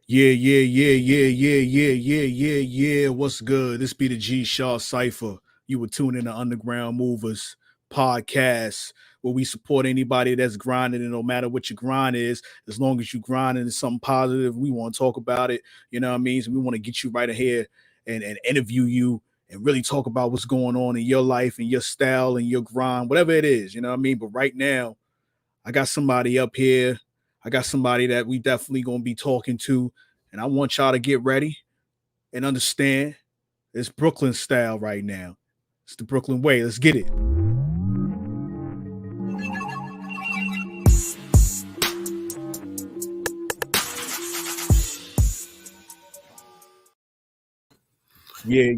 Yeah. What's good? This be the G Shaw Cypher. You would tune in to Underground Movers podcast where we support anybody that's grinding, and no matter what your grind is, as long as you grinding is something positive, we want to talk about it. You know what I mean? So we want to get you right here and interview you and really talk about what's going on in your life and your style and your grind, whatever it is. You know what I mean? But right now, I got somebody up here. I got somebody that we definitely gonna be talking to, and I want y'all to get ready and understand it's Brooklyn style right now. It's the Brooklyn way. Let's get it. Yeah.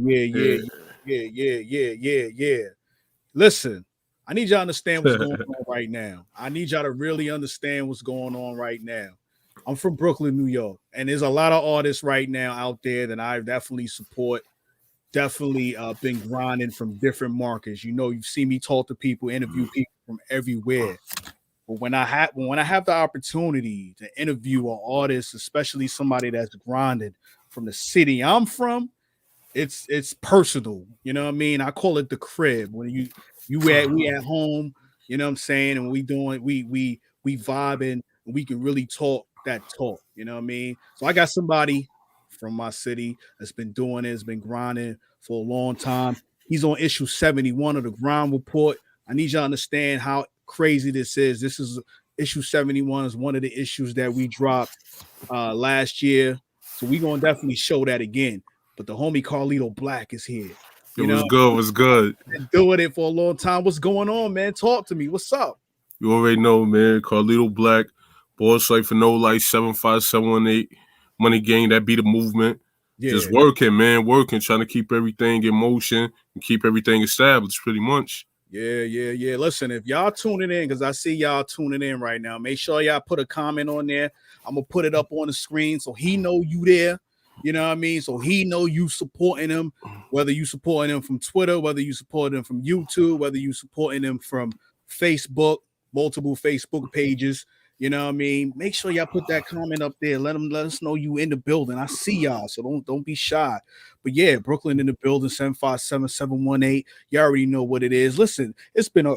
Listen, I need y'all to understand what's going on right now. I need y'all to really understand what's going on right now. I'm from Brooklyn, New York, and there's a lot of artists right now out there that I definitely support. Definitely been grinding from different markets. You know, you've seen me talk to people, interview people from everywhere. But when I have the opportunity to interview an artist, especially somebody that's grinding from the city I'm from, it's personal. You know what I mean? I call it the crib. When we at home, you know what I'm saying, and we vibing, and we can really talk that talk. You know what I mean? So I got somebody from my city that's been doing it, has been grinding for a long time. He's on issue 71 of the Grind Report. I need you to understand how crazy this is. This is issue 71 is one of the issues that we dropped last year. So we're gonna definitely show that again. But the homie Carlito Black is here. It was good. It was good. Been doing it for a long time. What's going on, man? Talk to me. What's up? You already know, man. Carlito Black, Boss Life for No Life, 75718, Money Gang. That be the movement. Yeah. Just working, man. Working, trying to keep everything in motion and keep everything established, pretty much. Yeah. Listen, if y'all tuning in, because I see y'all tuning in right now, make sure y'all put a comment on there. I'm gonna put it up on the screen so he know you there. You know what I mean? So he know you supporting him, whether you supporting him from Twitter, whether you supporting him from YouTube, whether you supporting him from Facebook, multiple Facebook pages. You know what I mean? Make sure y'all put that comment up there. Let us know you in the building. I see y'all, so don't be shy. But yeah, Brooklyn in the building, 757-718. You already know what it is. Listen, it's been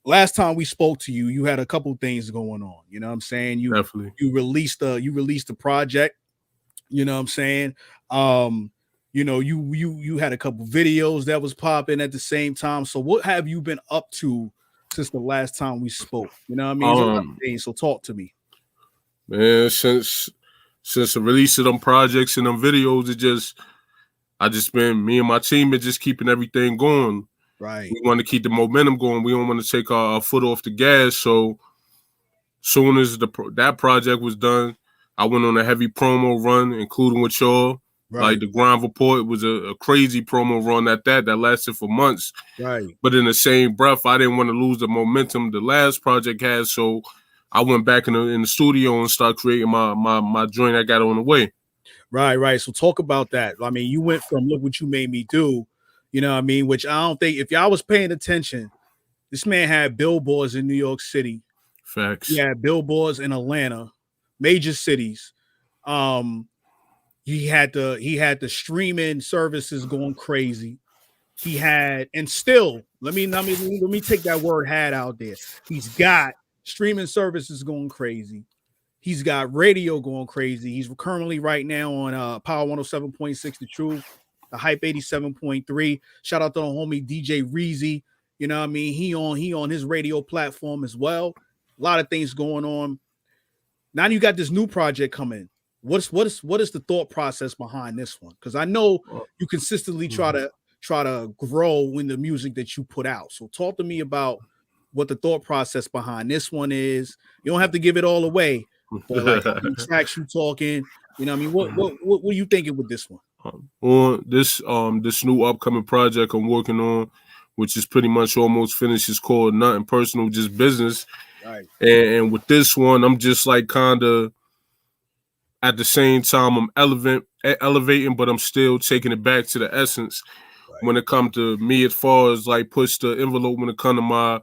last time we spoke to you, you had a couple things going on. You know what I'm saying? Definitely. You released the project. You know what I'm saying? You know, you had a couple videos that was popping at the same time. So what have you been up to since the last time we spoke? You know what I mean? So talk to me. Man, since the release of them projects and them videos, me and my team are just keeping everything going. Right. We want to keep the momentum going. We don't want to take our foot off the gas. So soon as that project was done, I went on a heavy promo run, including with y'all. Right. Like the Grind Report was a crazy promo run that lasted for months. Right. But in the same breath, I didn't want to lose the momentum the last project had, so I went back in the studio and started creating my joint I got on the way. Right. So talk about that. I mean, you went from Look What You Made Me Do, you know what I mean? Which I don't think, if y'all was paying attention, this man had billboards in New York City. Facts. He had billboards in Atlanta, major cities. He had the streaming services going crazy. He had, and still, let me take that word "had" out there. He's got streaming services going crazy. He's got radio going crazy. He's currently right now on Power 107.6 The Truth, the Hype 87.3. Shout out to the homie DJ Reezy. You know what I mean? He on his radio platform as well. A lot of things going on. Now you got this new project coming. What is the thought process behind this one? Because I know you consistently try to grow in the music that you put out. So talk to me about what the thought process behind this one is. You don't have to give it all away, but like how many tracks you talking? You know what I mean? What are you thinking with this one? On this new upcoming project I'm working on, which is pretty much almost finished, is called Nothing Personal, Just Business. Right. And with this one, I'm just like kind of at the same time I'm elevating, but I'm still taking it back to the essence. Right. When it comes to me, as far as like push the envelope when it comes to my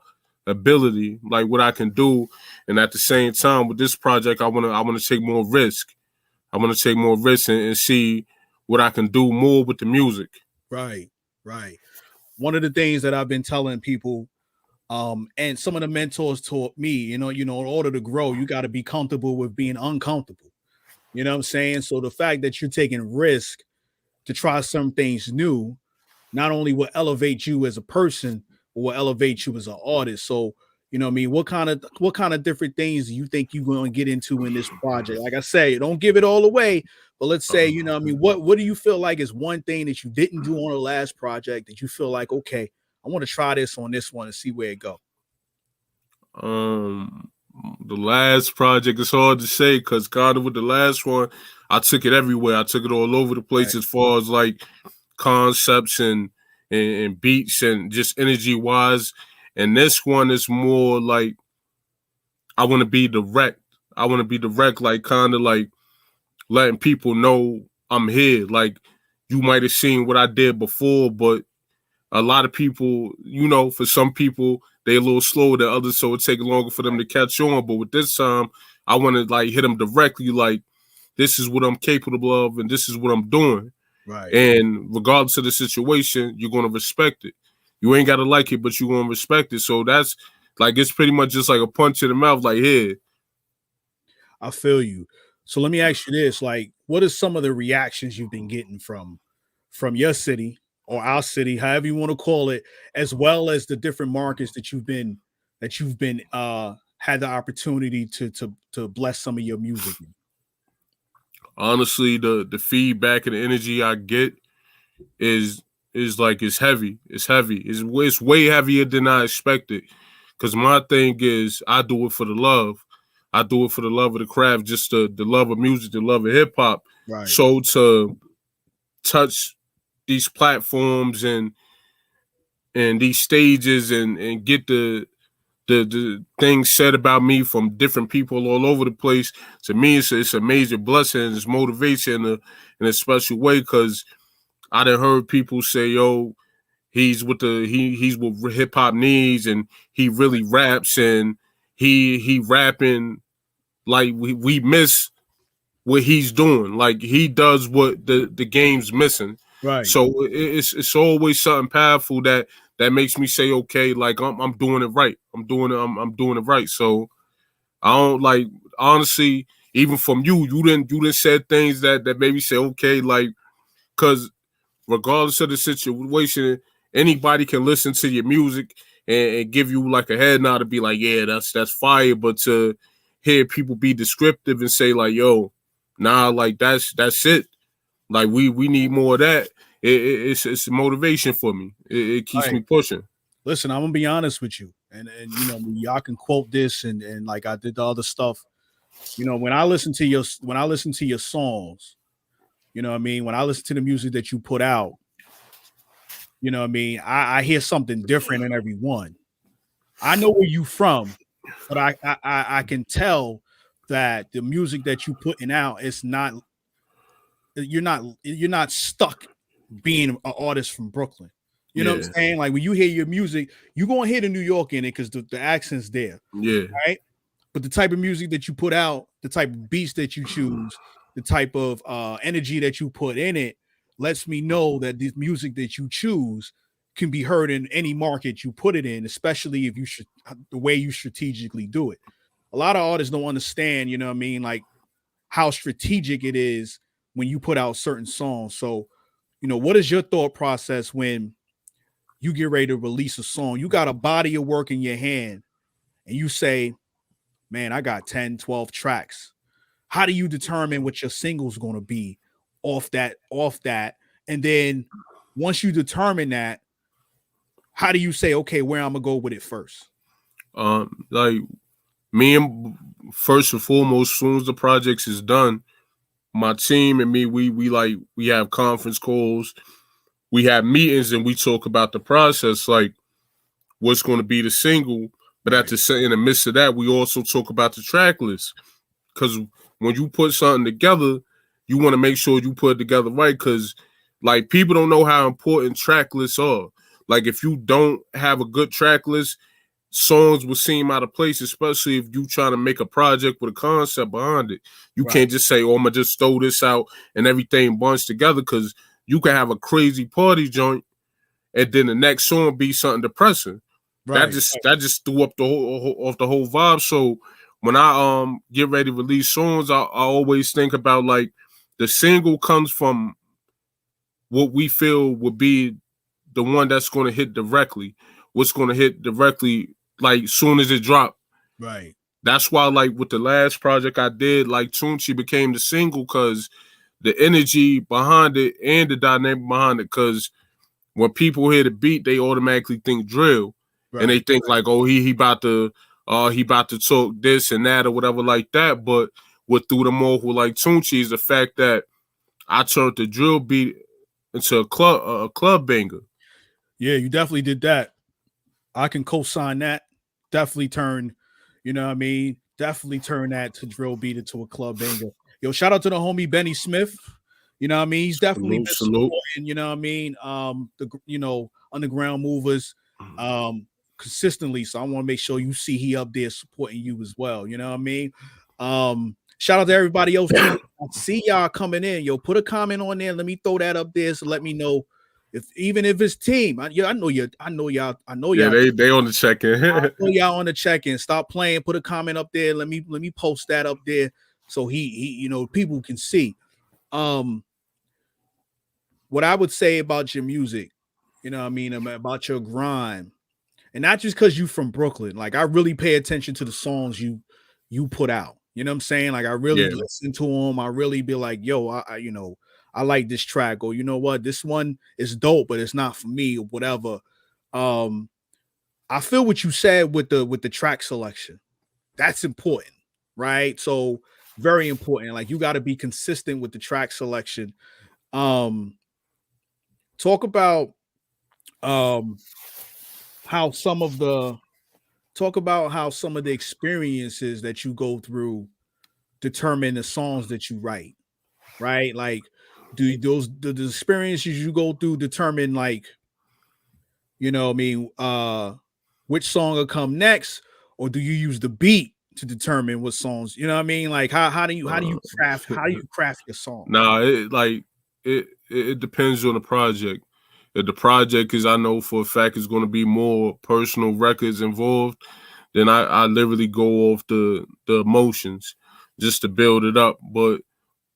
ability, like what I can do. And at the same time with this project, I wanna take more risk. I want to take more risks and see what I can do more with the music. Right. One of the things that I've been telling people, and some of the mentors taught me, in order to grow, you got to be comfortable with being uncomfortable. You know what I'm saying? So the fact that you're taking risk to try some things new, not only will elevate you as a person, but will elevate you as an artist. So, you know what I mean? What kind of different things do you think you're going to get into in this project? Like I say, don't give it all away, but let's say, you know what I mean, what do you feel like is one thing that you didn't do on the last project that you feel like, okay, I want to try this on this one and see where it go? The last project, it's hard to say because kind of with the last one, I took it everywhere. I took it all over the place, right, as far as like concepts and beats and just energy wise. And this one is more like I want to be direct. I want to be direct, like kind of like letting people know I'm here. Like you might have seen what I did before, but a lot of people, for some people, they a little slower than others, so it takes longer for them to catch on. But with this time, I want to like hit them directly, like this is what I'm capable of, and this is what I'm doing. Right. And regardless of the situation, you're gonna respect it. You ain't gotta like it, but you're gonna respect it. So that's like it's pretty much just like a punch in the mouth, like here. I feel you. So let me ask you this: like, what are some of the reactions you've been getting from your city or our city, however you want to call it, as well as the different markets that you've been had the opportunity to bless some of your music in? Honestly, the feedback and the energy I get is like it's heavy. It's heavy. It's way heavier than I expected. Because my thing is, I do it for the love. I do it for the love of the craft, just the love of music, the love of hip hop. Right. So to touch these platforms and these stages and get the things said about me from different people all over the place, to me it's a major blessing. It's motivation in a special way, because I done heard people say, yo, he's what hip hop needs, and he really raps, and he rapping like we miss what he's doing. Like he does what the game's missing. Right. So it's always something powerful that makes me say, okay, like I'm doing it right. I'm doing it right. So I don't, like, honestly, even from you didn't said things that made me say, okay, like, because regardless of the situation, anybody can listen to your music and give you like a head nod to be like, yeah, that's fire. But to hear people be descriptive and say like, yo, nah, like that's it. Like we need more of that. It's a motivation for me. It keeps me pushing. Listen, I'm gonna be honest with you, and y'all can quote this and like I did the other stuff. When I listen to your songs, you know what I mean? When I listen to the music that you put out, you know what I mean? I hear something different in every one. I know where you from, but I can tell that the music that you putting out is not, you're not stuck being an artist from Brooklyn. You know what I'm saying? Like when you hear your music, you're gonna hear the New York in it because the accent's there. Yeah. Right. But the type of music that you put out, the type of beats that you choose, the type of energy that you put in it lets me know that this music that you choose can be heard in any market you put it in, especially if the way you strategically do it. A lot of artists don't understand, you know what I mean, like how strategic it is when you put out certain songs. So, what is your thought process when you get ready to release a song? You got a body of work in your hand and you say, man, I got 10, 12 tracks. How do you determine what your single's going to be off that? And then once you determine that, how do you say, okay, where I'm going to go with it first? Like me, and first and foremost, as soon as the project is done, my team and me, we have conference calls, we have meetings, and we talk about the process, like what's going to be the single. But in the midst of that, we also talk about the track list, because when you put something together, you want to make sure you put it together right, because like people don't know how important track lists are. Like if you don't have a good track list, songs will seem out of place, especially if you trying to make a project with a concept behind it. You can't just say, "Oh, I'm gonna just throw this out and everything bunched together," because you can have a crazy party joint, and then the next song be something depressing. That just threw up the whole vibe. So when I get ready to release songs, I always think about like the single comes from what we feel would be the one that's going to hit directly. What's going to hit directly, like soon as it dropped. Right. That's why, like with the last project I did, like Tunchi became the single because the energy behind it and the dynamic behind it. Because when people hear the beat, they automatically think drill, and they think like, oh, he about to talk this and that or whatever like that. But what threw them off with like Tunchi is the fact that I turned the drill beat into a club banger. Yeah, you definitely did that. I can co-sign that. Definitely turn, you know what I mean? Definitely turn that to drill beat into a club banger. Yo, shout out to the homie Benny Smith. You know what I mean? He's definitely been supporting, you know what I mean? The underground movers consistently. So I want to make sure you see he up there supporting you as well. You know what I mean? Shout out to everybody else too. I see y'all coming in. Yo, put a comment on there. Let me throw that up there. So let me know even if it's team. I know y'all. Yeah, they on the check-in. I know y'all on the check-in. Stop playing. Put a comment up there. Let me post that up there so he people can see. What I would say about your music, you know what I mean, about your grind, and not just because you from Brooklyn. Like I really pay attention to the songs you put out. You know what I'm saying? Like I really listen to them. I really be like, yo, I like this track, or you know what, this one is dope, but it's not for me, or whatever. I feel what you said with the track selection. That's important, right? So very important. Like you got to be consistent with the track selection. Talk about how some of the experiences that you go through determine the songs that you write, right? Like do the experiences you go through determine, like, you know what I mean, which song will come next, or do you use the beat to determine what songs, you know what I mean? Like how do you craft your song? Nah, it depends on the project. If the project is, I know for a fact, is going to be more personal records involved, then I literally go off the emotions just to build it up. But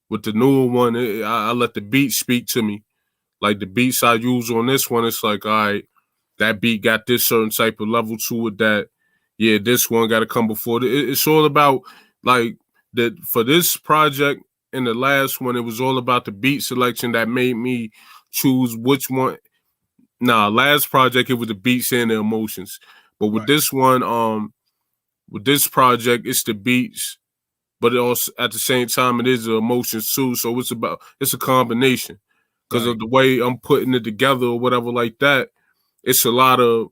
with the newer one, I let the beat speak to me. Like the beats I use on this one, it's like, all right, that beat got this certain type of level to it that, yeah, this one got to come before. It's all about, like, that for this project and the last one, it was all about the beat selection that made me choose which one. Last project, it was the beats and the emotions. But with this one, with this project, it's the beats, but it also at the same time it is the emotions too. So it's a combination because of the way I'm putting it together or whatever like that. It's a lot of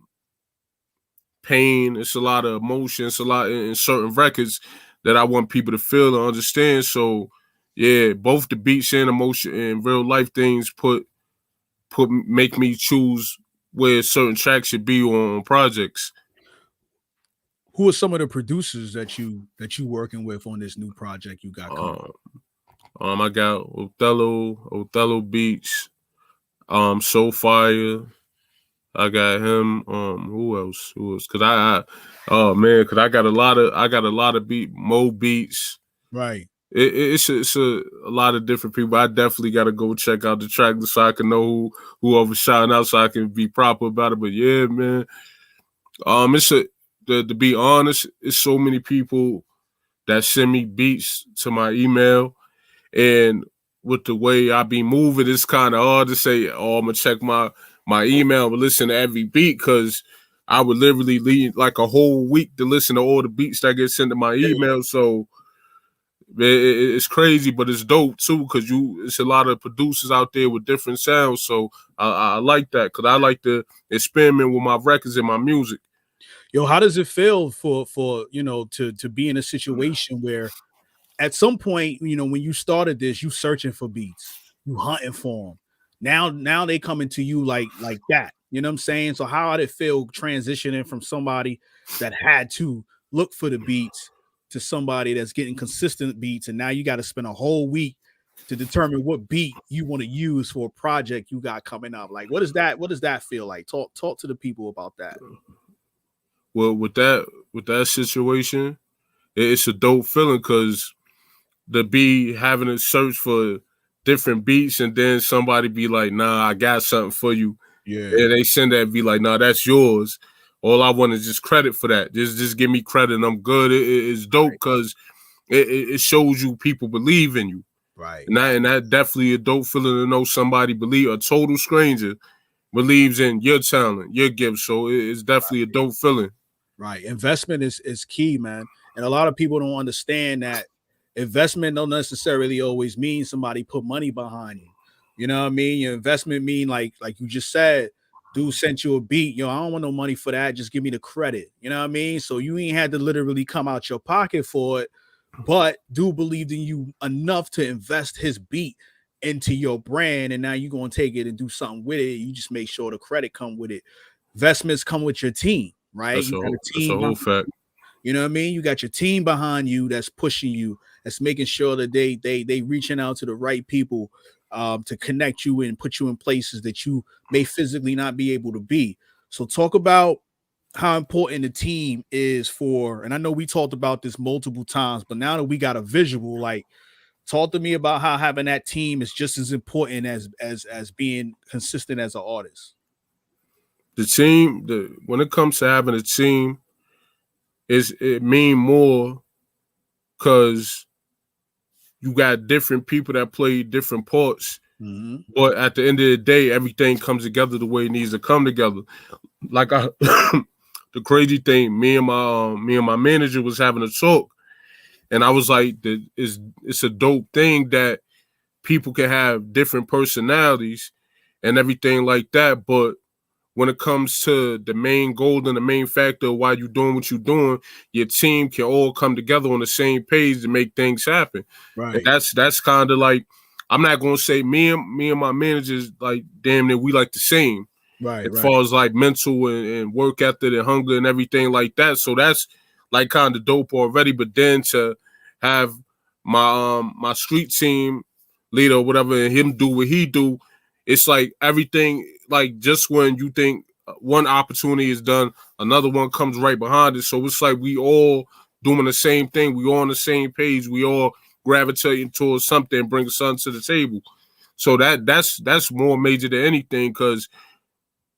pain, it's a lot of emotion, it's a lot in certain records that I want people to feel and understand. So yeah, both the beats and emotion and real life things make me choose where certain tracks should be on projects. Who are some of the producers that you working with on this new project you got coming? I got Othello Beats, So Fire. I got him. Who else? Cause cause I got a lot of Mo Beats. Right. It's a lot of different people. I definitely got to go check out the track so I can know who I was shouting out, so I can be proper about it. But yeah, man, to be honest, it's so many people that send me beats to my email, and with the way I be moving, it's kind of hard to say, oh, I'm gonna check my email but listen to every beat, because I would literally leave like a whole week to listen to all the beats that get sent to my email. So it's crazy, but it's dope too, because it's a lot of producers out there with different sounds. So I like that, because I like to experiment with my records and my music. Yo, how does it feel for to be in a situation where at some point, when you started this, you searching for beats, you hunting for them. Now they coming to you like that. You know what I'm saying? So how did it feel transitioning from somebody that had to look for the beats to somebody that's getting consistent beats, and now you got to spend a whole week to determine what beat you want to use for a project you got coming up? Like, what is that? What does that feel like? Talk to the people about that. Well, with that situation, it's a dope feeling because to be having to search for different beats and then somebody be like, nah, I got something for you. Yeah. And they send that and be like, nah, that's yours. All I want is just credit for that. Just give me credit and I'm good. It's dope because it shows you people believe in you. Right. And that definitely a dope feeling to know somebody a total stranger believes in your talent, your gift. So it's definitely a dope feeling. Right. Investment is key, man. And a lot of people don't understand that investment don't necessarily always mean somebody put money behind you. You know what I mean? Your investment mean like you just said, dude sent you a beat. Yo, I don't want no money for that. Just give me the credit. You know what I mean? So you ain't had to literally come out your pocket for it, but dude believed in you enough to invest his beat into your brand, and now you're gonna take it and do something with it. You just make sure the credit come with it. Investments come with your team, right? You got a That's a team whole fact. you know what I mean? You got your team behind you that's pushing you, that's making sure that they reaching out to the right people to connect you and put you in places that you may physically not be able to be. So talk about how important the team is for, and I know we talked about this multiple times, but now that we got a visual, like talk to me about how having that team is just as important as being consistent as an artist. The team, when it comes to having a team, it mean more because you got different people that play different parts. Mm-hmm. But at the end of the day, everything comes together the way it needs to come together. Like the crazy thing, me and my manager was having a talk, and I was like, it's a dope thing that people can have different personalities and everything like that. But when it comes to the main goal and the main factor of why you're doing what you're doing, your team can all come together on the same page to make things happen. Right. And that's kind of like, I'm not gonna say me and my managers like damn near we like the same. Right. As far as like mental and work ethic and hunger and everything like that. So that's like kind of dope already. But then to have my street team leader or whatever and him do what he do, it's like everything, like just when you think one opportunity is done, another one comes right behind it. So it's like we all doing the same thing. We all on the same page. We all gravitating towards something, bring something to the table. So that's more major than anything, because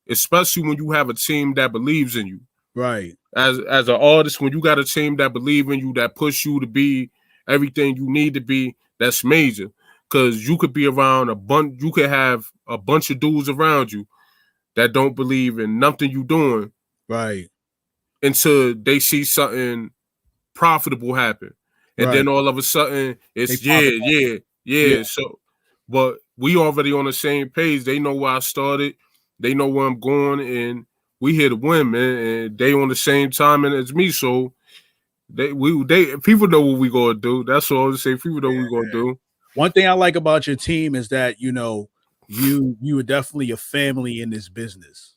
especially when you have a team that believes in you. Right. As an artist, when you got a team that believe in you, that push you to be everything you need to be, that's major. Because you could be around you could have a bunch of dudes around you that don't believe in nothing you doing. Right. Until they see something profitable happen. And Right. then all of a sudden it's yeah. So, but we already on the same page. They know where I started. They know where I'm going, and we here to win, man. And they on the same time as me. So they people know what we gonna do. That's all I would say. People know what we gonna do. One thing I like about your team is that you are definitely a family in this business.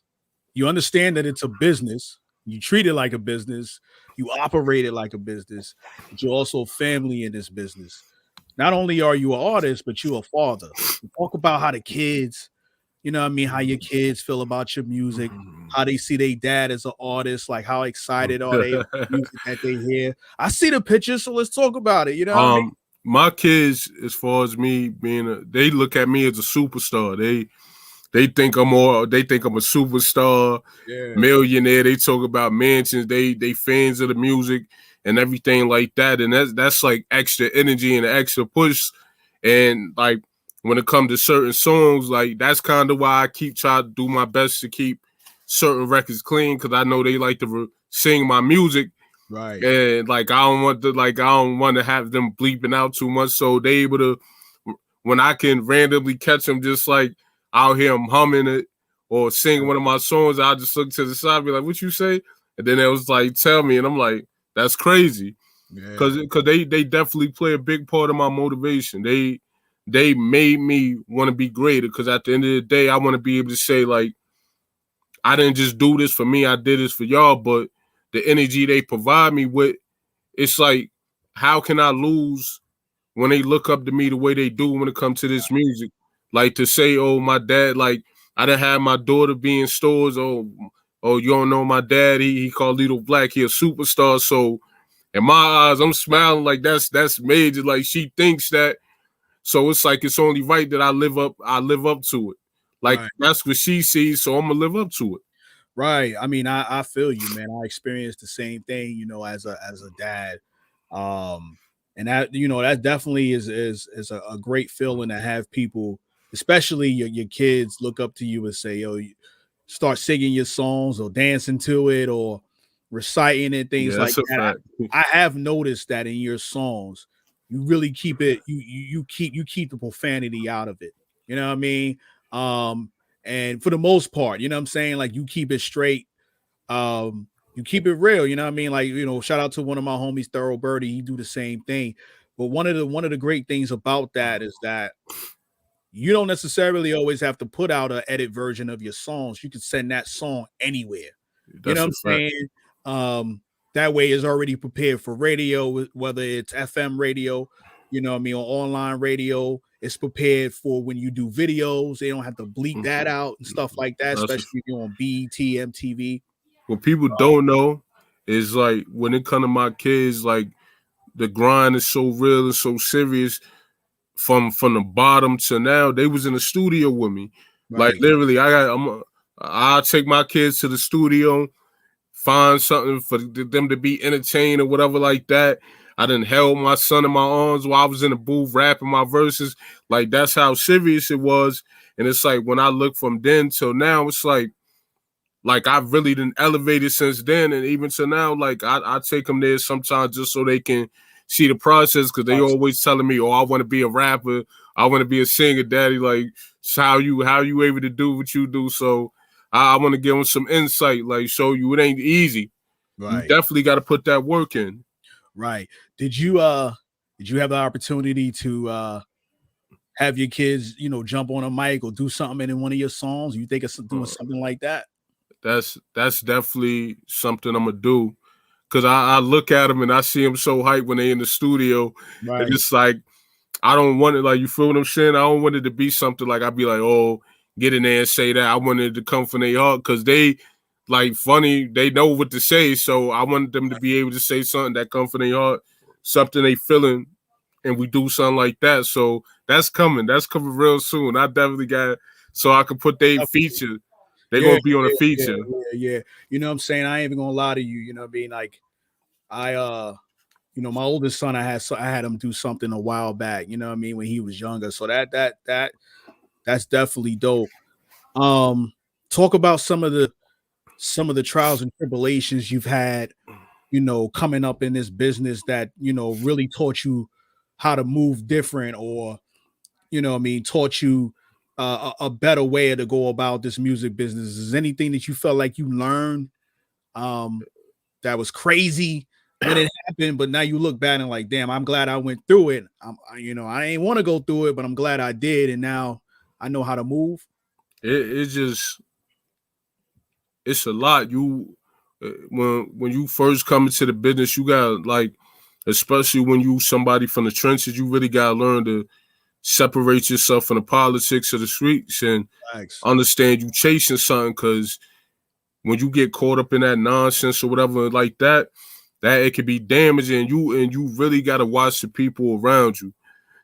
You understand that it's a business. You treat it like a business. You operate it like a business, but you're also family in this business. Not only are you an artist, but you're a father. Talk about how the kids, you know what I mean, how your kids feel about your music, how they see their dad as an artist, like how excited are they about the music that they hear. I see the pictures, so let's talk about it. You know what I mean? My kids, as far as me being they look at me as a superstar. They think I'm a superstar, millionaire. They talk about mansions. They fans of the music and everything like that. And that's like extra energy and extra push. And like when it comes to certain songs, like that's kind of why I keep trying to do my best to keep certain records clean, because I know they like to sing my music. Right. And like I don't want to have them bleeping out too much. So they able to, when I can randomly catch them just like I'll hear them humming it or sing one of my songs, I'll just look to the side and be like, what you say? And then it was like, tell me. And I'm like, that's crazy. Because they definitely play a big part of my motivation. They made me want to be greater, because at the end of the day, I want to be able to say, like, I didn't just do this for me, I did this for y'all, but the energy they provide me with, it's like, how can I lose when they look up to me the way they do when it comes to this music? Like to say, oh, my dad, like I done had my daughter be in stores, oh, you don't know my dad, he Carlito Black, he a superstar. So in my eyes, I'm smiling like that's major. Like she thinks that, so it's like it's only right that I live up to it. Like Right. that's what she sees, so I'm gonna live up to it. Right. I mean, I feel you, man. I experienced the same thing, as a dad. Um, and that, that definitely is a great feeling to have people, especially your kids, look up to you and say, yo, you start singing your songs or dancing to it or reciting it, things Yeah, like that's a that. fact. I have noticed that in your songs, you really keep it, you keep the profanity out of it. You know what I mean? Um, and for the most part, you know what I'm saying? Like you keep it straight, you keep it real, you know what I mean? Like, shout out to one of my homies, Thorough Birdie, he do the same thing. But one of the great things about that is that you don't necessarily always have to put out an edit version of your songs. You can send that song anywhere. You know That's what a I'm fact. saying? That way is already prepared for radio, whether it's FM radio, you know what I mean, or online radio. It's prepared for when you do videos. They don't have to bleep that out and stuff like that, That's a, especially if you're on BET, MTV. what people don't know is like when it comes to my kids, like the grind is so real and so serious from the bottom to now. They was in the studio with me. Like Right. literally, I'll take my kids to the studio, find something for them to be entertained or whatever like that. I done held my son in my arms while I was in the booth rapping my verses. Like that's how serious it was. And it's like when I look from then till now, it's like I've really been elevated since then, and even to now, like I take them there sometimes just so they can see the process, because they always telling me, "Oh, I want to be a rapper, I want to be a singer, Daddy." Like, so how you able to do what you do? So I want to give them some insight, like show you it ain't easy. You Right. definitely got to put that work in. Right. Did you have the opportunity to have your kids, jump on a mic or do something in one of your songs? You think of doing Uh, something like that? that's definitely something I'm gonna do. Cause I look at them and I see them so hyped when they in the studio, and Right. it's like I don't want it, like, you feel what I'm saying? I don't want it to be something like I'd be like, oh, get in there and say that. I wanted it to come from their heart, because they like funny, they know what to say. So I want them to be able to say something that come from their heart, something they feeling, and we do something like that. So that's coming. That's coming real soon. I definitely got it, so I can put their feature. They're Yeah, gonna be on a yeah, feature. yeah, yeah. You know what I'm saying? I ain't even gonna lie to you. You know what I mean? Like I my oldest son, I had him do something a while back, you know what I mean, when he was younger. So that's definitely dope. Um, talk about some of the trials and tribulations you've had, coming up in this business that, really taught you how to move different, or, what I mean, taught you a better way to go about this music business. Is anything that you felt like you learned um that was crazy when it happened, but now you look back and like, damn, I'm glad I went through it. I ain't want to go through it, but I'm glad I did, and now I know how to move. It's just, it's a lot. You when you first come into the business, you got, like, especially when you somebody from the trenches, you really gotta learn to separate yourself from the politics of the streets and Thanks. understand you chasing something. Because when you get caught up in that nonsense or whatever like that, that it could be damaging. You really gotta watch the people around you,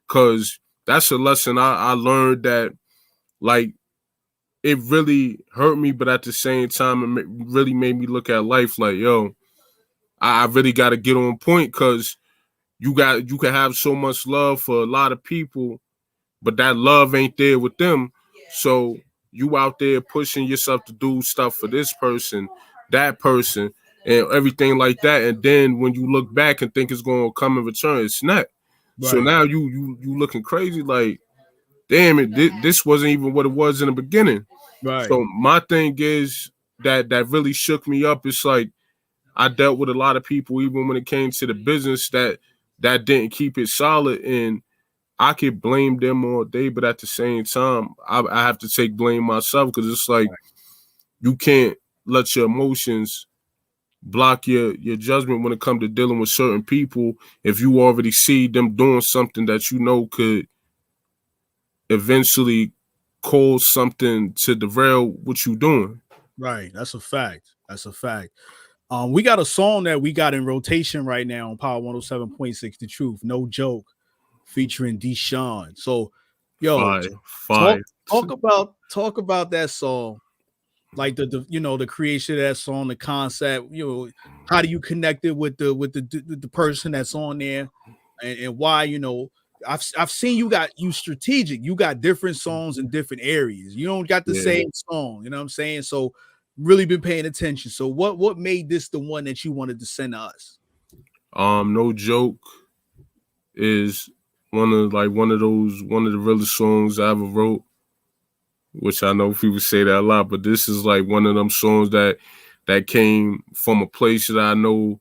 because that's a lesson I learned, that like it really hurt me, but at the same time, it really made me look at life like, yo, I really got to get on point, because you can have so much love for a lot of people, but that love ain't there with them. So you out there pushing yourself to do stuff for this person, that person, and everything like that. And then when you look back and think it's going to come in return, it's not. So Right, now you looking crazy like, damn it, this wasn't even what it was in the beginning. right, So my thing is that really shook me up. It's like I dealt with a lot of people, even when it came to the business, that didn't keep it solid, and I could blame them all day, but at the same time, I have to take blame myself, because it's like you can't let your emotions block your judgment when it comes to dealing with certain people if you already see them doing something that you know could eventually cause something to derail what you doing. Right. That's a fact. That's a fact. We got a song that we got in rotation right now on Power 107.6 The Truth, No Joke, featuring Deshaun. So, yo, Fire, talk fire. talk about that song. Like the creation of that song, the concept, how do you connect it with the person that's on there, and why, I've seen you strategic. You got different songs in different areas. You don't got the Yeah. same song, you know what I'm saying? So really been paying attention. So what made this the one that you wanted to send to us? No Joke is one of the realest songs I ever wrote, which I know people say that a lot, but this is like one of them songs that came from a place that I know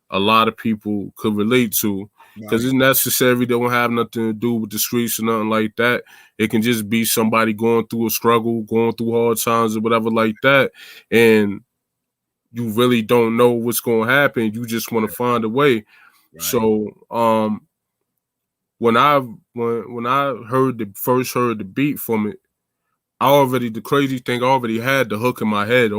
a lot of people could relate to. Because it's necessary, don't have nothing to do with the streets or nothing like that. It can just be somebody going through a struggle, going through hard times or whatever like that. And you really don't know what's going to happen. You just want to find a way. Right. So when I heard the beat from it, the crazy thing, I already had the hook in my head.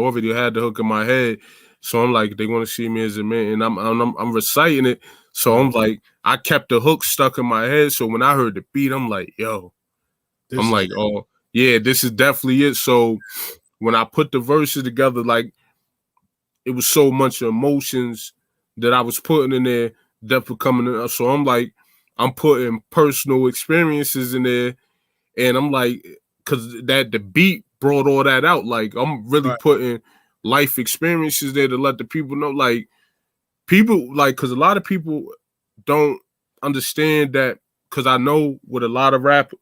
So I'm like, they want to see me as a man, and I'm reciting it. So I'm like, I kept the hook stuck in my head. So when I heard the beat, I'm like, yo, oh yeah, this is definitely it. So when I put the verses together, like it was so much emotions that I was putting in there that were coming in. So I'm like, I'm putting personal experiences in there, and I'm like, because the beat brought all that out. Like I'm really putting life experiences there to let the people know. Like people, like, because a lot of people don't understand that. Because I know with a lot of rappers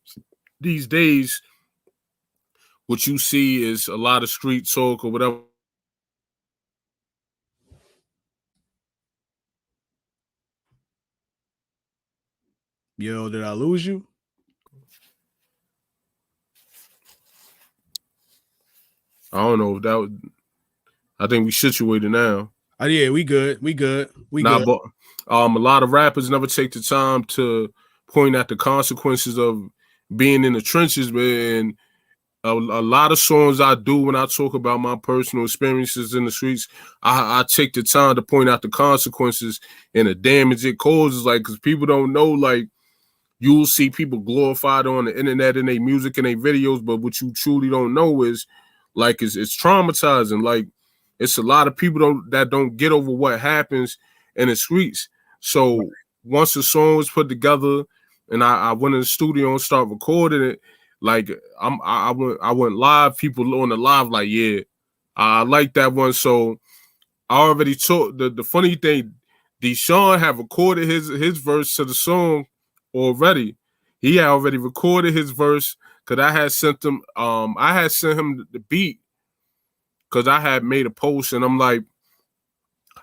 these days, what you see is a lot of street talk or whatever. Yo, did I lose you? I don't know if that was. I think we situated now. Oh yeah, we good. But a lot of rappers never take the time to point out the consequences of being in the trenches, man. A lot of songs I do when I talk about my personal experiences in the streets, I take the time to point out the consequences and the damage it causes. Like, because people don't know, like, you'll see people glorified on the internet in their music and their videos, but what you truly don't know is, like, it's traumatizing. Like, it's a lot of people that don't get over what happens in the streets. So once the song was put together and I went in the studio and started recording it, like I went live. People on the live like, yeah, I like that one. So I already told the funny thing, Deshaun have recorded his verse to the song already. He had already recorded his verse because I had sent him the beat because I had made a post and I'm like,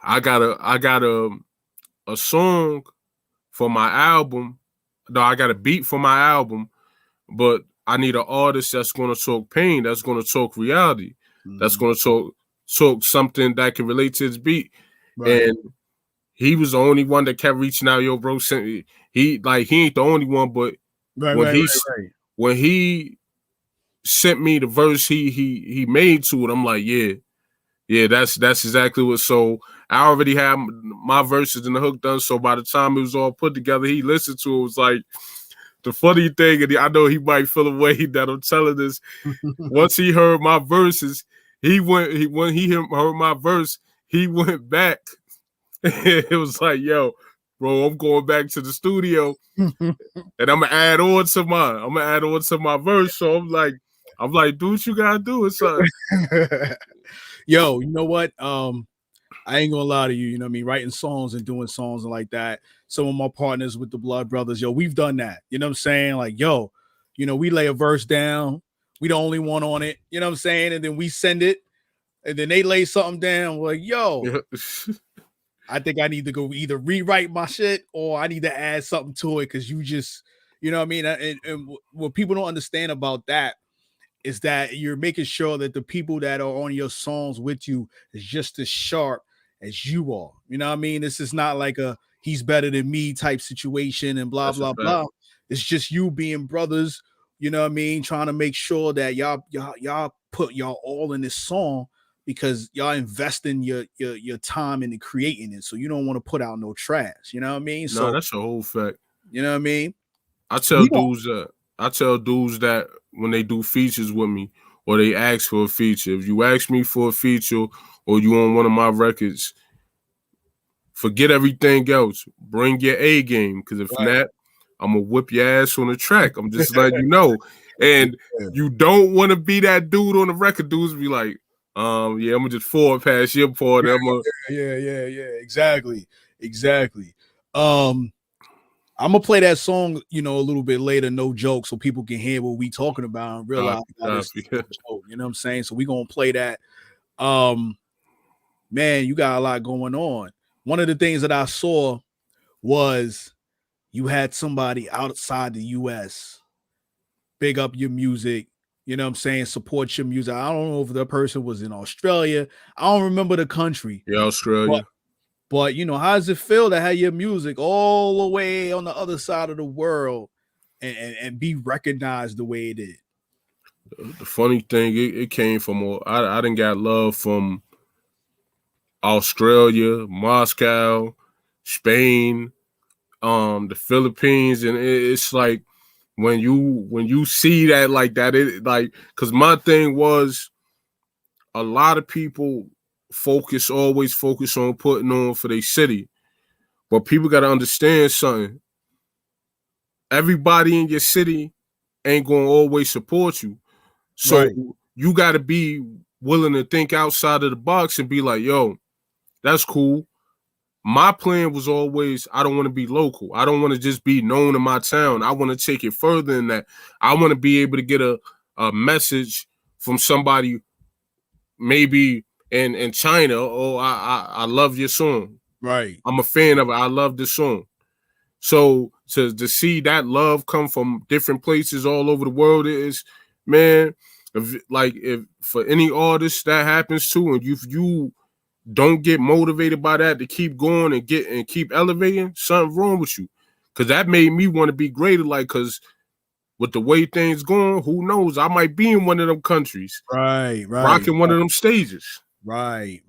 I got a song for my album. No, I got a beat for my album, but I need an artist that's going to talk pain, that's going to talk reality, that's going to talk something that can relate to his beat. And he was the only one that kept reaching out. Yo, bro, he ain't the only one, but when he sent me the verse he made to it, I'm like, yeah, that's exactly what. So I already had my verses and the hook done. So by the time it was all put together, he listened to it. It was like the funny thing, and I know he might feel a way that I'm telling this. Once he heard my verses, when he heard my verse, he went back. It was like, yo, bro, I'm going back to the studio and I'm gonna add on to my verse. So I'm like, do what you gotta do. It's Yo, you know what? I ain't gonna lie to you, you know what I mean? Writing songs and doing songs and like that. Some of my partners with the Blood Brothers, yo, we've done that. You know what I'm saying? Like, yo, we lay a verse down, we the only one on it, you know what I'm saying? And then we send it, and then they lay something down. We're like, yo, I think I need to go either rewrite my shit or I need to add something to it because you just, you know what I mean? And what people don't understand about that is that you're making sure that the people that are on your songs with you is just as sharp as you are. You know what I mean? This is not like a he's better than me type situation and blah That's a blah fact. blah. It's just you being brothers, you know what I mean, trying to make sure that y'all put y'all all in this song because y'all investing your time into creating it. So you don't want to put out no trash. You know what I mean? No, So that's a whole fact. you know what I mean? I tell We don't dudes that when they do features with me or they ask for a feature. If you ask me for a feature or you on one of my records, forget everything else. Bring your A game, because if right. not, I'm gonna whip your ass on the track. I'm just letting you know. And Yeah. you don't want to be that dude on the record. Dudes be like, yeah, I'm gonna just forward pass your part. Yeah. Exactly. I'm gonna play that song, you know, a little bit later, no joke, so people can hear what we talking about and realize that it's Copy. no joke. You know what I'm saying? So we gonna play that. Um, man, you got a lot going on. One of the things that I saw was you had somebody outside the US big up your music, you know what I'm saying, support your music. I don't know if the person was in Australia. I don't remember the country. Yeah, Australia. But you know, how does it feel to have your music all the way on the other side of the world and be recognized the way it is? The funny thing, it came from I didn't got love from Australia, Moscow, Spain, the Philippines, and it's like when you see that like that, it like because my thing was a lot of people always focus on putting on for their city, but people got to understand something. Everybody in your city ain't gonna always support you, so Right. you got to be willing to think outside of the box and be like, yo, that's cool. My plan was always, I don't want to be local. I don't want to just be known in my town. I want to take it further than that. I want to be able to get a message from somebody maybe in China. Oh, I love your song. Right. I'm a fan of it. I love this song. So to see that love come from different places all over the world is, man, if for any artist that happens to, and you don't get motivated by that to keep going and keep elevating, something wrong with you. Cause that made me want to be greater. Like, cause with the way things going, who knows? I might be in one of them countries, Right. rocking one of them stages. Right.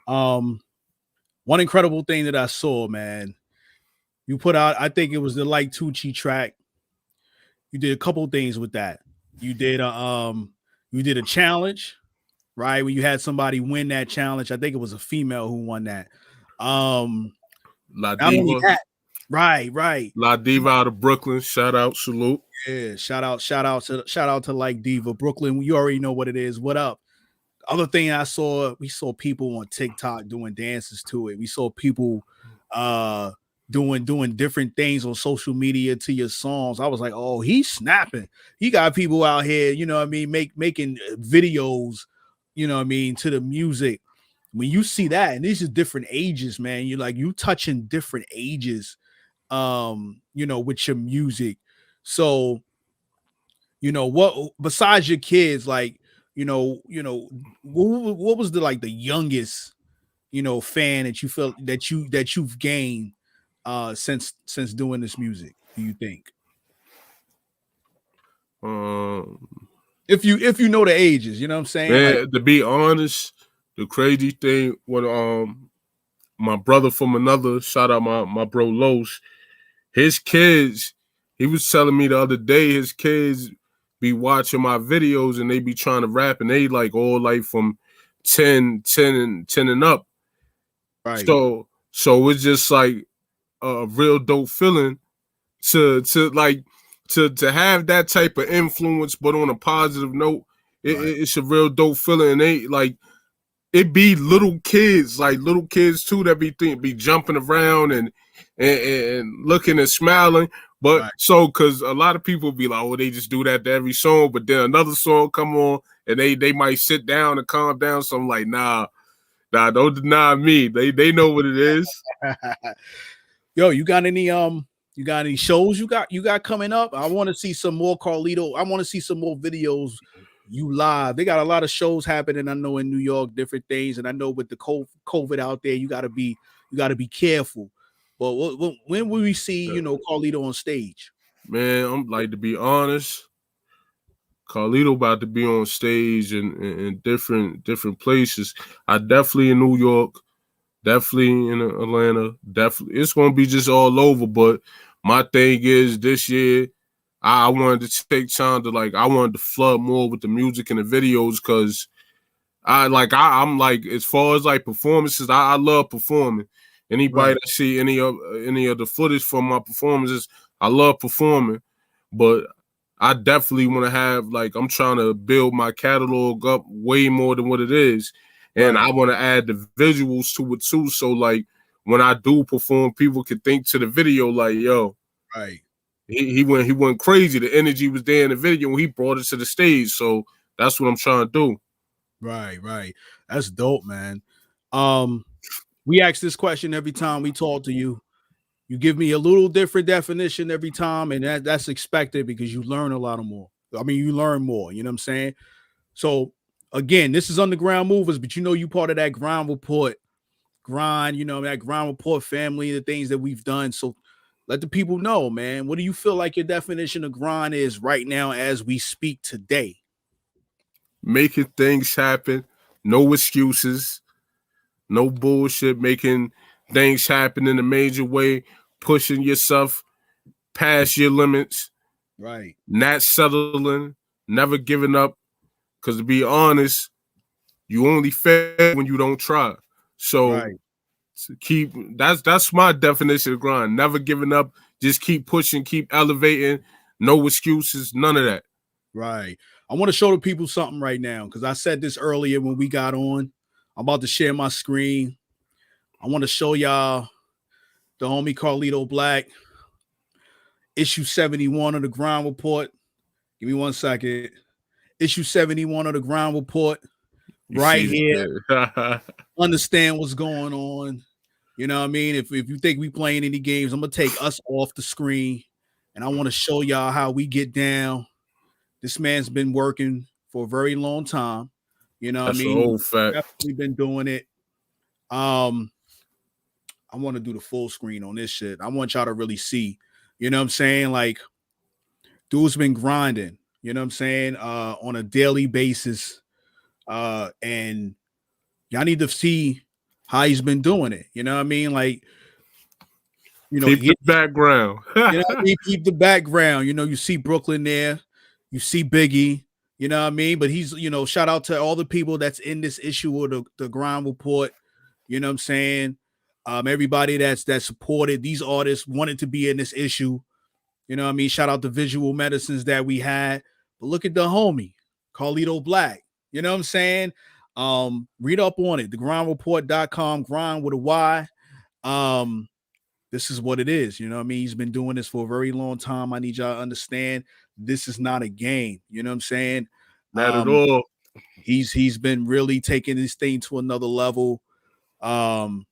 One incredible thing that I saw, man. You put out, I think it was the Like Tucci track. You did a couple things with that. You did a challenge, right? When you had somebody win that challenge. I think it was a female who won that. La Not only Diva. that, right. La Diva out of Brooklyn. Shout out, salute. Yeah, shout out to Like Diva, Brooklyn. You already know what it is. What up? Other thing we saw people on TikTok doing dances to it. We saw people doing different things on social media to your songs. I was like, oh, he's snapping. He got people out here, you know what I mean, making videos, you know what I mean, to the music. When you see that, and these are different ages, man, you're like you touching different ages, you know, with your music. So, you know, what besides your kids, like, what was the youngest, you know, fan that you feel that you've gained since doing this music, do you think? If you know the ages, you know what I'm saying? Like, Man, to be honest, the crazy thing when my brother from another, shout out my bro Los, his kids, he was telling me the other day his kids be watching my videos and they be trying to rap and they like all like from 10 and up. right, So it's just like a real dope feeling to have that type of influence, but on a positive note. right, It's a real dope feeling. And they like it be little kids too that be jumping around and looking and smiling. But right. so because a lot of people be like, oh, they just do that to every song, but then another song come on and they might sit down and calm down. So I'm like, nah, don't deny me. They know what it is. Yo, you got any shows you got coming up? I want to see some more Carlito. I want to see some more videos you live. They got a lot of shows happening. I know in New York, different things, and I know with the COVID out there, you gotta be careful. But when will we see Carlito on stage? Man, I'm like, to be honest, Carlito about to be on stage in different places. I definitely in New York, definitely in Atlanta, definitely. It's gonna be just all over. But my thing is this year, I wanted to take time to I wanted to flood more with the music and the videos because I'm like, as far as like performances, I love performing. Anybody that see any of the footage from my performances, I love performing. But I definitely want to have, I'm trying to build my catalog up way more than what it is. And I want to add the visuals to it too. So when I do perform, people can think to the video yo. Right. He went crazy. The energy was there in the video when he brought it to the stage. So that's what I'm trying to do. Right. That's dope, man. We ask this question every time we talk to you. You give me a little different definition every time, and that's expected because you learn a lot more. I mean, you learn more, you know what I'm saying? So again, this is Underground Movers, but you part of that Grind Report grind, that Grind Report family, the things that we've done. So let the people know, man. What do you feel like your definition of grind is right now as we speak today? Making things happen, no excuses, no bullshit, making things happen in a major way, pushing yourself past your limits, right? Not settling, never giving up. Because to be honest, you only fail when you don't try. So that's my definition of grind. Never giving up, just keep pushing, keep elevating, no excuses, none of that. Right. I want to show the people something right now because I said this earlier when we got on. I'm about to share my screen. I want to show y'all the homie Carlito Black, issue 71 of the Grind Report. Give me 1 second. Issue 71 of the Grind Report. Right here. Understand what's going on. You know what I mean? If you think we playing any games, I'm going to take us off the screen, and I want to show y'all how we get down. This man's been working for a very long time. You know what I mean? That's an old fact. Definitely been doing it. I want to do the full screen on this shit. I want y'all to really see. You know what I'm saying? Like, dude's been grinding. You know what I'm saying? On a daily basis. And y'all need to see how he's been doing it. You know what I mean? Like, keep the background. Keep the background. You see Brooklyn there. You see Biggie. You know what I mean? But he's, shout out to all the people that's in this issue of the Grind Report. You know what I'm saying? Everybody that supported these artists wanted to be in this issue. You know what I mean? Shout out to Visual Medicines that we had. But look at the homie, Carlito Black. You know what I'm saying? Read up on it. thegrindreport.com, grind with a Y. This is what it is. You know what I mean? He's been doing this for a very long time. I need y'all to understand this is not a game. You know what I'm saying? Not at all. He's been really taking this thing to another level. And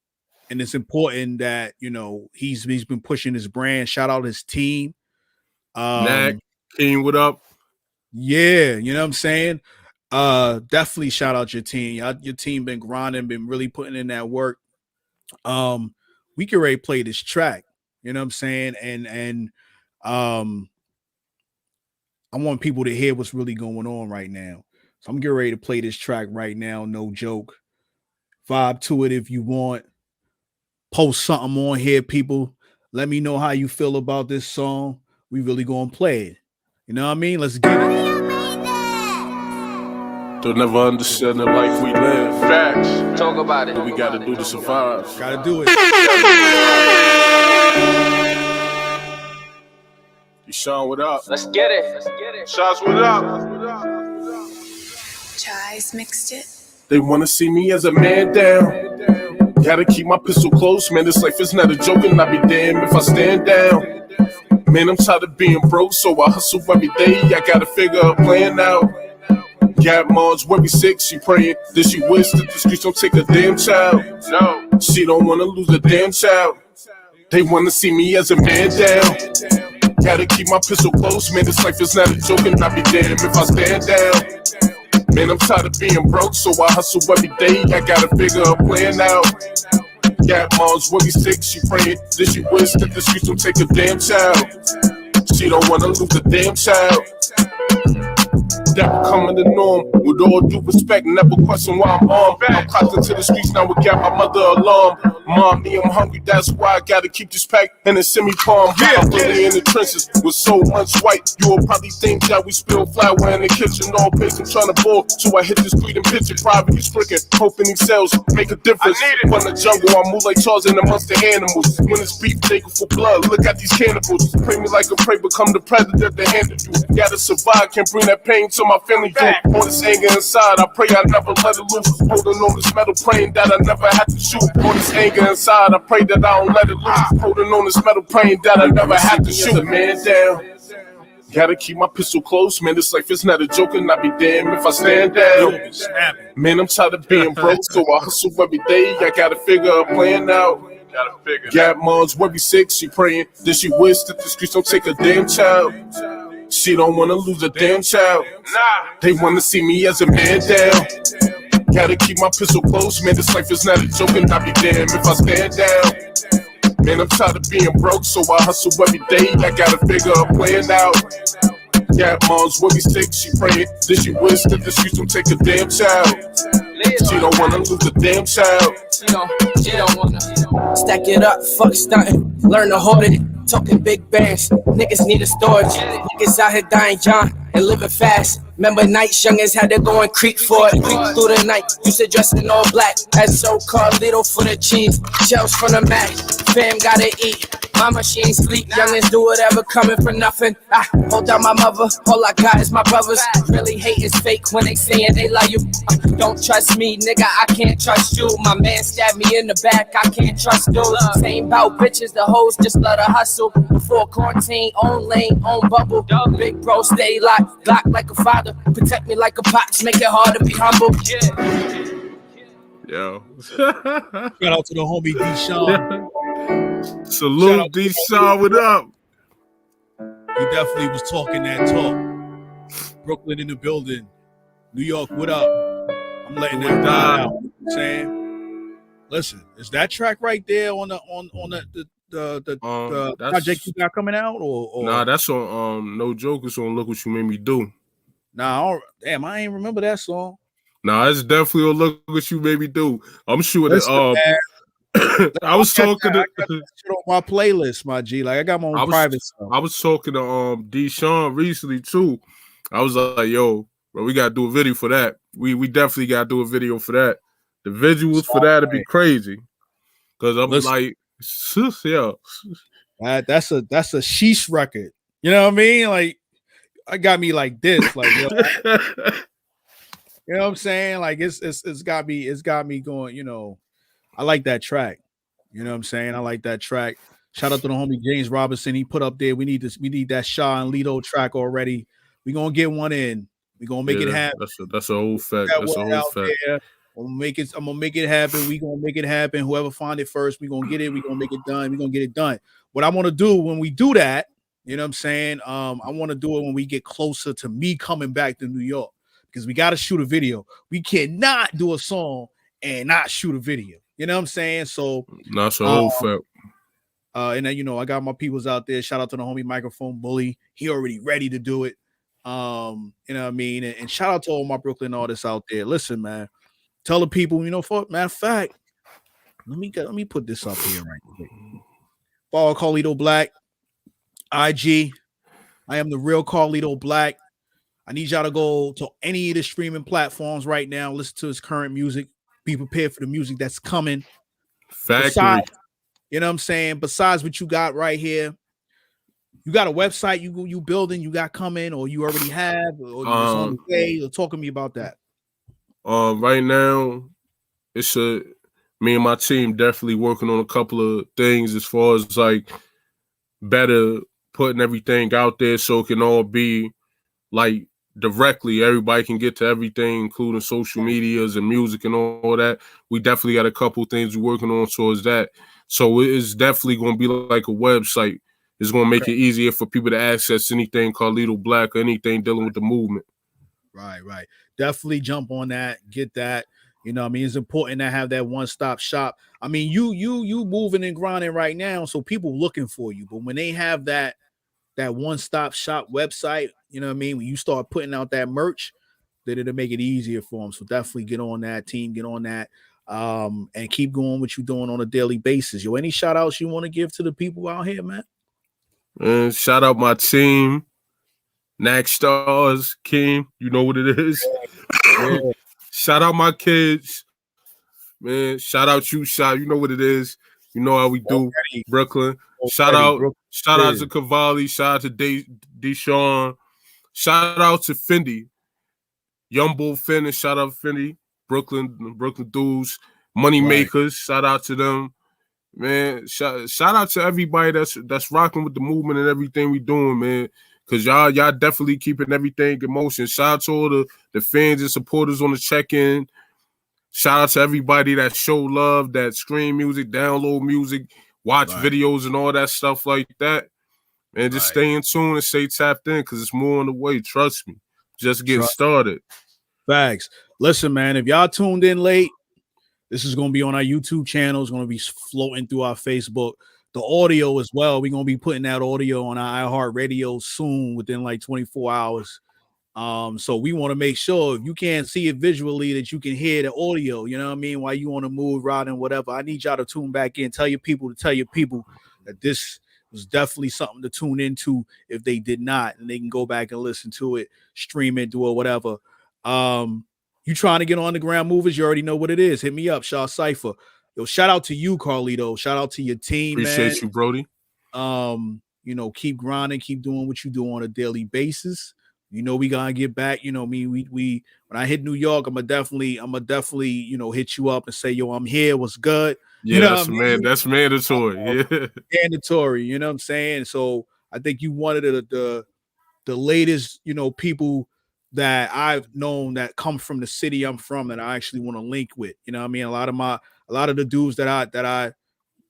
it's important that, he's been pushing his brand. Shout out his team. Knack, King, what up? Yeah, you know what I'm saying? Definitely shout out your team. Your team been grinding, been really putting in that work. We can already play this track, you know what I'm saying? And I want people to hear what's really going on right now. So I'm getting ready to play this track right now, no joke. Vibe to it if you want. Post something on here, people. Let me know how you feel about this song. We really gonna play it. You know what I mean? Let's get it. They'll never understand the life we live. Facts. Talk about it. What we gotta do to survive. Gotta do it. Sean, what up? Let's get it. Shots, what up? Chai's mixed it. They wanna see me as a man down. Gotta keep my pistol close, man. This life is not a joke, and I'll be damned if I stand down. Man, I'm tired of being broke, so I hustle every day. I gotta figure a plan out. Got moms where we sick, she praying that she wish that the streets don't take a damn child. No, she don't wanna lose a damn child. They wanna see me as a man down. Gotta keep my pistol close, man. This life is not a joke, and I be damned if I stand down. Man, I'm tired of being broke, so I hustle every day. I gotta figure a plan out. Got moms when we sick, she praying that she wish that the streets don't take a damn child. She don't wanna lose a damn child. That becoming the norm. With all due respect, never question why I'm armed. I'm clocked into the streets now, we got my mother alarm. Mommy, I'm hungry, that's why I gotta keep this pack in a semi-palm. I'm really in the trenches with so much white. You will probably think that we spill flour in the kitchen. All pace, I'm trying to ball, so I hit the street and picture private is stricken. Hoping these cells make a difference. From the jungle, I move like Tarzan amongst the animals. When it's beef, take it for blood. Look at these cannibals. Pray me like a prey, become the predator at the hand of you. Gotta survive, can't bring that pain to my family do. All this anger inside, I pray I never let it loose. Holding on this metal, praying that I never had to shoot. All this anger inside, I pray that I don't let it loose. Holding on this metal, praying that I never had to shoot. Man down. Gotta keep my pistol close, man. This life is not a joke, and I be damned if I stand down. Man, I'm tired of being broke, so I hustle every day. I gotta figure a plan out. Got moms worry sick, she praying that she wish that the streets don't take a damn child. She don't wanna lose a damn child. They wanna see me as a man down. Gotta keep my pistol close, man. This life is not a joke, and I be damned if I stand down. Man, I'm tired of being broke, so I hustle every day. I gotta figure a plan out. Got moms worry sick, she praying that she wish that the streets don't take a damn child. She don't wanna lose a damn child. She don't wanna stack it up, fuck stunting, learn to hold it. Talking big bands, niggas need a storage. Niggas out here dying young and living fast. Remember nights, youngins had to go and creep for it. Creep through the night, used to dress in all black. As so-called Carlito for the cheese, shells from the Mac. Fam gotta eat, mama she ain't sleep. Youngins do whatever, coming for nothing. I hold down my mother, all I got is my brothers. Really hate is fake when they saying they love you. Don't trust me, nigga, I can't trust you. My man stabbed me in the back, I can't trust dudes. Same bout bitches, the hoes just love to hustle. Before quarantine, own lane, own bubble. Big bro stay locked, Glock like a father. Protect me like a pops, make it hard to be humble. Yo. Shout out to the homie D-Sean. Salute D-Sean, what up? He definitely was talking that talk. Brooklyn in the building. New York, what up? I'm letting that ride out. You know what I'm saying? Listen, is that track right there on the project you got coming out? Or Nah, that's on No Joke. It's on Look What You Made Me Do. Nah, damn, I ain't remember that song. Nah, it's definitely on Look What You Made Me Do. I'm sure that I was talking to I got that shit on my playlist, my G. Like I got my own private stuff. I was talking to D-Sean recently too. I was like, yo, bro, we gotta do a video for that. We definitely gotta do a video for that. The visuals for that'd be crazy. Cause I'm like, yeah. That's a sheesh record. You know what I mean? Like I got me like this, like yo, you know what I'm saying? Like it's got me going, you know. I like that track. You know what I'm saying? I like that track. Shout out to the homie James Robinson. He put up there. We need that Shaw and Lito track already. We gonna get one in. We gonna make it happen. That's a whole fact. That's a whole fact. I'm gonna make it happen. We gonna make it happen. Whoever find it first, we gonna get it. We gonna make it done. We gonna get it done. What I want to do when we do that, you know what I'm saying? I want to do it when we get closer to me coming back to New York because we got to shoot a video. We cannot do a song and not shoot a video. You know what I'm saying? So that's a whole fact. And then I got my peoples out there. Shout out to the homie Microphone Bully. He already ready to do it. You know what I mean? And shout out to all my Brooklyn artists out there. Listen, man. Tell the people, for matter of fact, let me put this up here right quick. Follow Carlito Black, IG. I am the real Carlito Black. I need y'all to go to any of the streaming platforms right now. Listen to his current music. Be prepared for the music that's coming. Factory. Besides, you know what I'm saying? Besides what you got right here, you got a website you building, you got coming, or you already have, or you on the way. Or talk to me about that. Right now, it's me and my team definitely working on a couple of things as far as like better putting everything out there so it can all be like directly. Everybody can get to everything, including social medias and music and all that. We definitely got a couple things we're working on towards that. So it's definitely going to be like a website. It's gonna make it easier for people to access anything Carlito Black or anything dealing with the movement. Right. Definitely jump on that, get that. You know what I mean? It's important to have that one-stop shop. I mean, you moving and grinding right now, so people looking for you. But when they have that one-stop shop website, you know what I mean? When you start putting out that merch, then it'll make it easier for them. So definitely get on that, team, get on that. And keep going what you're doing on a daily basis. Yo, any shout outs you want to give to the people out here, man? And shout out my team, Nack Stars, King. You know what it is. Yeah. Shout out my kids, man. Shout out you, Shot. You know what it is. You know how we do, Brooklyn. Shout out to Cavalli. Shout out to Deshaun. Shout out to Fendi, Young Bull Finn, and shout out Fendi, Brooklyn dudes, money makers. Shout out to them. Man, shout out to everybody that's rocking with the movement and everything we doing, man. Cause y'all definitely keeping everything in motion. Shout out to all the fans and supporters on the check-in. Shout out to everybody that show love, that stream music, download music, watch videos and all that stuff like that. And just stay in tune and stay tapped in because it's more on the way. Trust me. Just getting started. Facts. Listen, man, if y'all tuned in late, this is going to be on our YouTube channel. It's going to be floating through our Facebook. The audio as well. We're going to be putting that audio on our iHeartRadio soon, within like 24 hours. So we want to make sure if you can't see it visually that you can hear the audio, you know what I mean? While you want to move, ride, and whatever. I need y'all to tune back in. Tell your people that this was definitely something to tune into if they did not, and they can go back and listen to it, stream it, do it, whatever. You trying to get on the ground movers, you already know what it is. Hit me up, Shaw Cypher. Yo, shout out to you, Carlito. Shout out to your team, Appreciate you, Brody. You know, keep grinding, keep doing what you do on a daily basis. You know, we gotta get back. You know, me, we when I hit New York, I'm gonna definitely, you know, hit you up and say, yo, I'm here, what's good? Yeah, you know that's mandatory. Yeah. Mandatory, you know what I'm saying? So I think you wanted the latest, you know, people that I've known that come from the city I'm from that I actually want to link with. You know what I mean? A lot of the dudes that I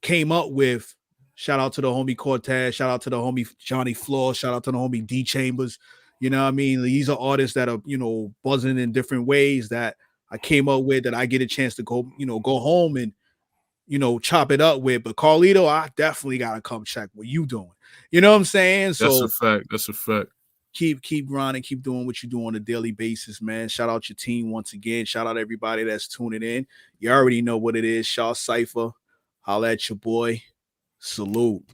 came up with. Shout out to the homie Cortez, shout out to the homie Johnny Flaw, shout out to the homie D Chambers. You know what I mean? These are artists that are, you know, buzzing in different ways that I came up with, that I get a chance to go home and, you know, chop it up with. But Carlito, I definitely gotta come check what you doing. You know what I'm saying? So that's a fact. Keep grinding, keep doing what you do on a daily basis, man. Shout out your team once again. Shout out everybody that's tuning in. You already know what it is. Shaw Cypher. Holla at your boy. Salute.